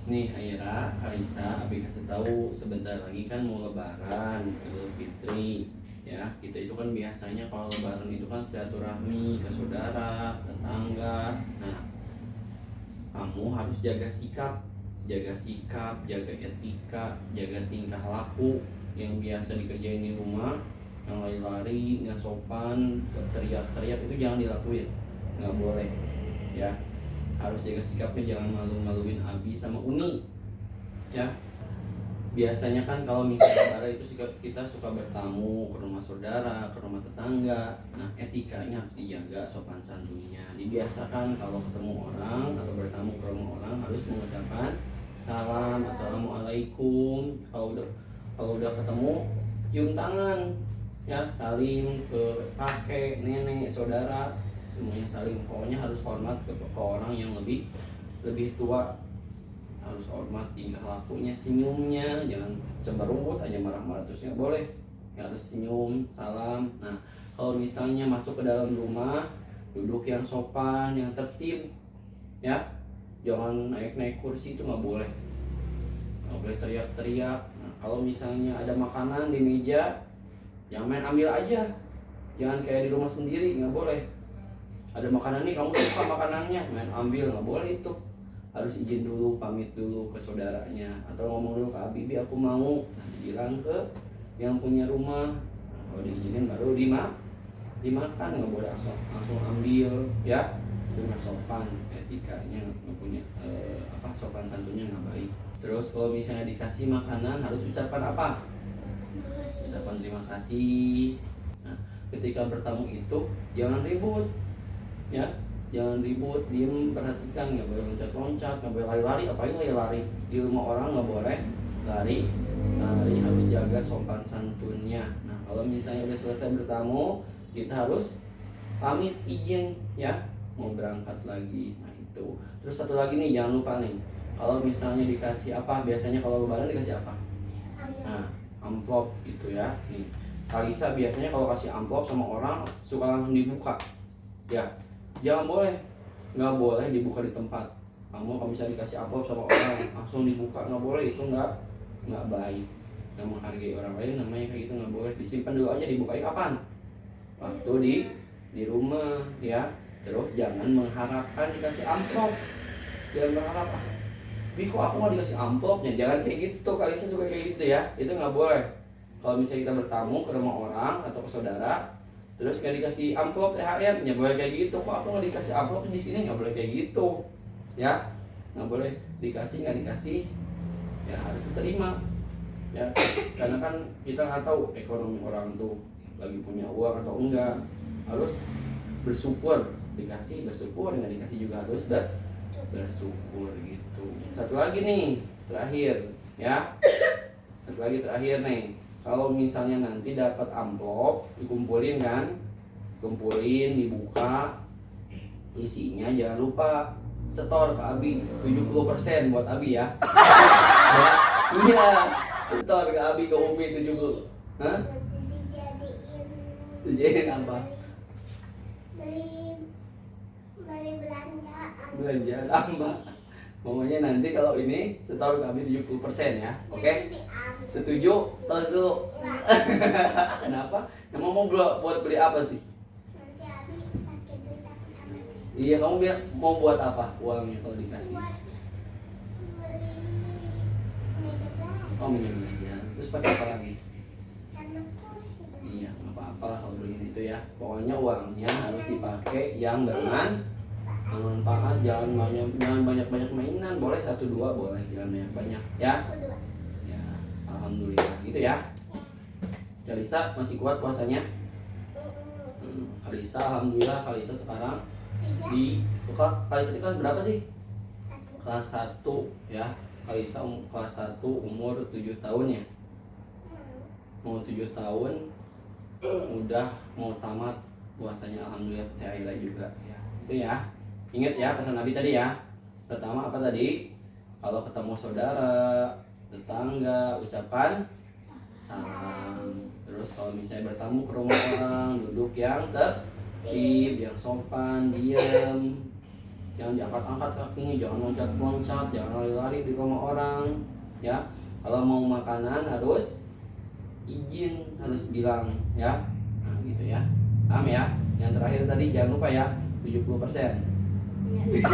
Nih Aira, Kalisa, Abi kasih tahu sebentar lagi kan mau Lebaran, Idul Fitri, ya kita itu kan biasanya kalau Lebaran itu kan silaturahmi ke saudara, tetangga. Nah, kamu harus jaga sikap, jaga etika, jaga tingkah laku yang biasa dikerjain di rumah, yang lari-lari, nggak sopan, teriak-teriak itu jangan dilakuin, nggak boleh, ya harus jaga sikapnya, jangan malu-maluin Abi sama Uni, ya. Biasanya kan kalau misalnya Lebaran itu kita suka bertamu ke rumah saudara, ke rumah tetangga. Nah, etikanya harus dijaga, sopan santunnya. Dibiasakan kalau ketemu orang atau bertamu ke rumah orang harus mengucapkan salam, assalamualaikum. Kalau udah ketemu, cium tangan, ya salim ke kakek, nenek, saudara, semuanya saling. Pokoknya harus hormat ke orang yang lebih lebih tua, harus hormat tingkah lakunya, senyumnya, jangan cemberut aja marah-marah terus, nggak boleh, ya harus senyum, salam. Nah, kalau misalnya masuk ke dalam rumah, duduk yang sopan, yang tertib, ya jangan naik-naik kursi, itu nggak boleh teriak-teriak. Nah, kalau misalnya ada makanan di meja, jangan main ambil aja, jangan kayak di rumah sendiri, nggak boleh. Ada makanan nih, kamu suka makanannya, main ambil, nggak boleh itu. Harus izin dulu, pamit dulu ke saudaranya, atau ngomong dulu ke Abi, aku mau. Nah, bilang ke yang punya rumah. Nah, kalau diizinin baru dimakan, nggak boleh langsung ambil, ya itu nggak sopan, etikanya nggak punya sopan santunnya nggak baik. Terus kalau misalnya dikasih makanan harus ucapan apa? Ucapan terima kasih. Nah, ketika bertamu itu jangan ribut, ya jangan ribut, diem, perhatikan, nggak boleh loncat-loncat, nggak boleh lari-lari. Apalagi lari-lari di rumah orang, nggak boleh lari, harus jaga sopan santunnya. Nah, kalau misalnya udah selesai bertamu, kita harus pamit, izin, ya mau berangkat lagi. Nah itu. Terus satu lagi nih, jangan lupa nih, kalau misalnya dikasih apa, biasanya kalau lebaran dikasih apa? Nah, amplop gitu ya. Nih, Kalisa biasanya kalau kasih amplop sama orang suka langsung dibuka, ya nggak boleh dibuka di tempat. Kalau bisa dikasih amplop sama orang langsung dibuka, nggak boleh, itu nggak baik, nggak menghargai orang lain, namanya kayak gitu nggak boleh. Disimpan dulu aja, dibukai kapan? Waktu di rumah, ya. Terus jangan mengharapkan dikasih amplop, jangan berharap Biko aku mau dikasih amplopnya, jangan kayak gitu. Kalisa juga kayak gitu, ya, itu nggak boleh. Kalau misalnya kita bertamu ke rumah orang atau ke saudara, terus nggak dikasih amplop THR, nggak boleh kayak gitu. Kok aku nggak dikasih amplop di sini? Nggak boleh kayak gitu, ya. Nggak boleh dikasih, nggak dikasih, ya harus diterima, ya. Karena kan kita nggak tahu ekonomi orang tuh lagi punya uang atau enggak. Harus bersyukur, dikasih bersyukur, nggak dikasih juga harus bersyukur gitu. Satu lagi nih, terakhir, ya. Satu lagi terakhir nih. Kalau misalnya nanti dapat amplop, dikumpulin kan, dibuka, isinya jangan lupa setor ke Abi 70% buat Abi, ya. Ya, iya, setor ke Abi, ke Umi 70. Hah? Dijadiin apa? Beli Belanjaan apa? Pokoknya nanti kalau ini setor ke Abi 70%, ya. Oke? Setuju? Tos dulu. Kenapa? Emang mau buat beli apa sih? Nanti Abi pakai duit aku sama dia. Iya, kamu mau buat apa uangnya kalau dikasih? Buat beli meja belajar. Oh, minjem aja. Terus pakai apa lagi? Sama kursi belajar. Iya, nggak apa-apa lah kalau beliin itu, ya. Pokoknya uangnya harus dipakai yang bermanfaat, jangan banyak mainan. Boleh 1-2, boleh, jangan banyak, ya. Aku dua. Ya, alhamdulillah gitu, ya. Kalisa masih kuat puasanya? Kalisa, alhamdulillah. Kalisa sekarang Tiga. Kalisa itu kelas berapa sih? Satu. Kelas 1, ya. Kalisa kelas 1, umur 7 tahun, ya. Mau 7 tahun, udah mau tamat puasanya, alhamdulillah. Saya juga, ya. Itu, ya. Ingat ya pesan Nabi tadi, ya. Pertama apa tadi? Kalau ketemu saudara, tetangga, ucapan salam. Terus kalau misalnya bertamu ke rumah orang, duduk yang tertib, yang sopan, diam, Jangan diangkat-angkat kakinya, jangan loncat-loncat, jangan lari-lari di rumah orang, ya. Kalau mau makanan harus izin, harus bilang, ya. Nah, gitu ya. Paham ya? Yang terakhir tadi jangan lupa ya, 70%. Iya.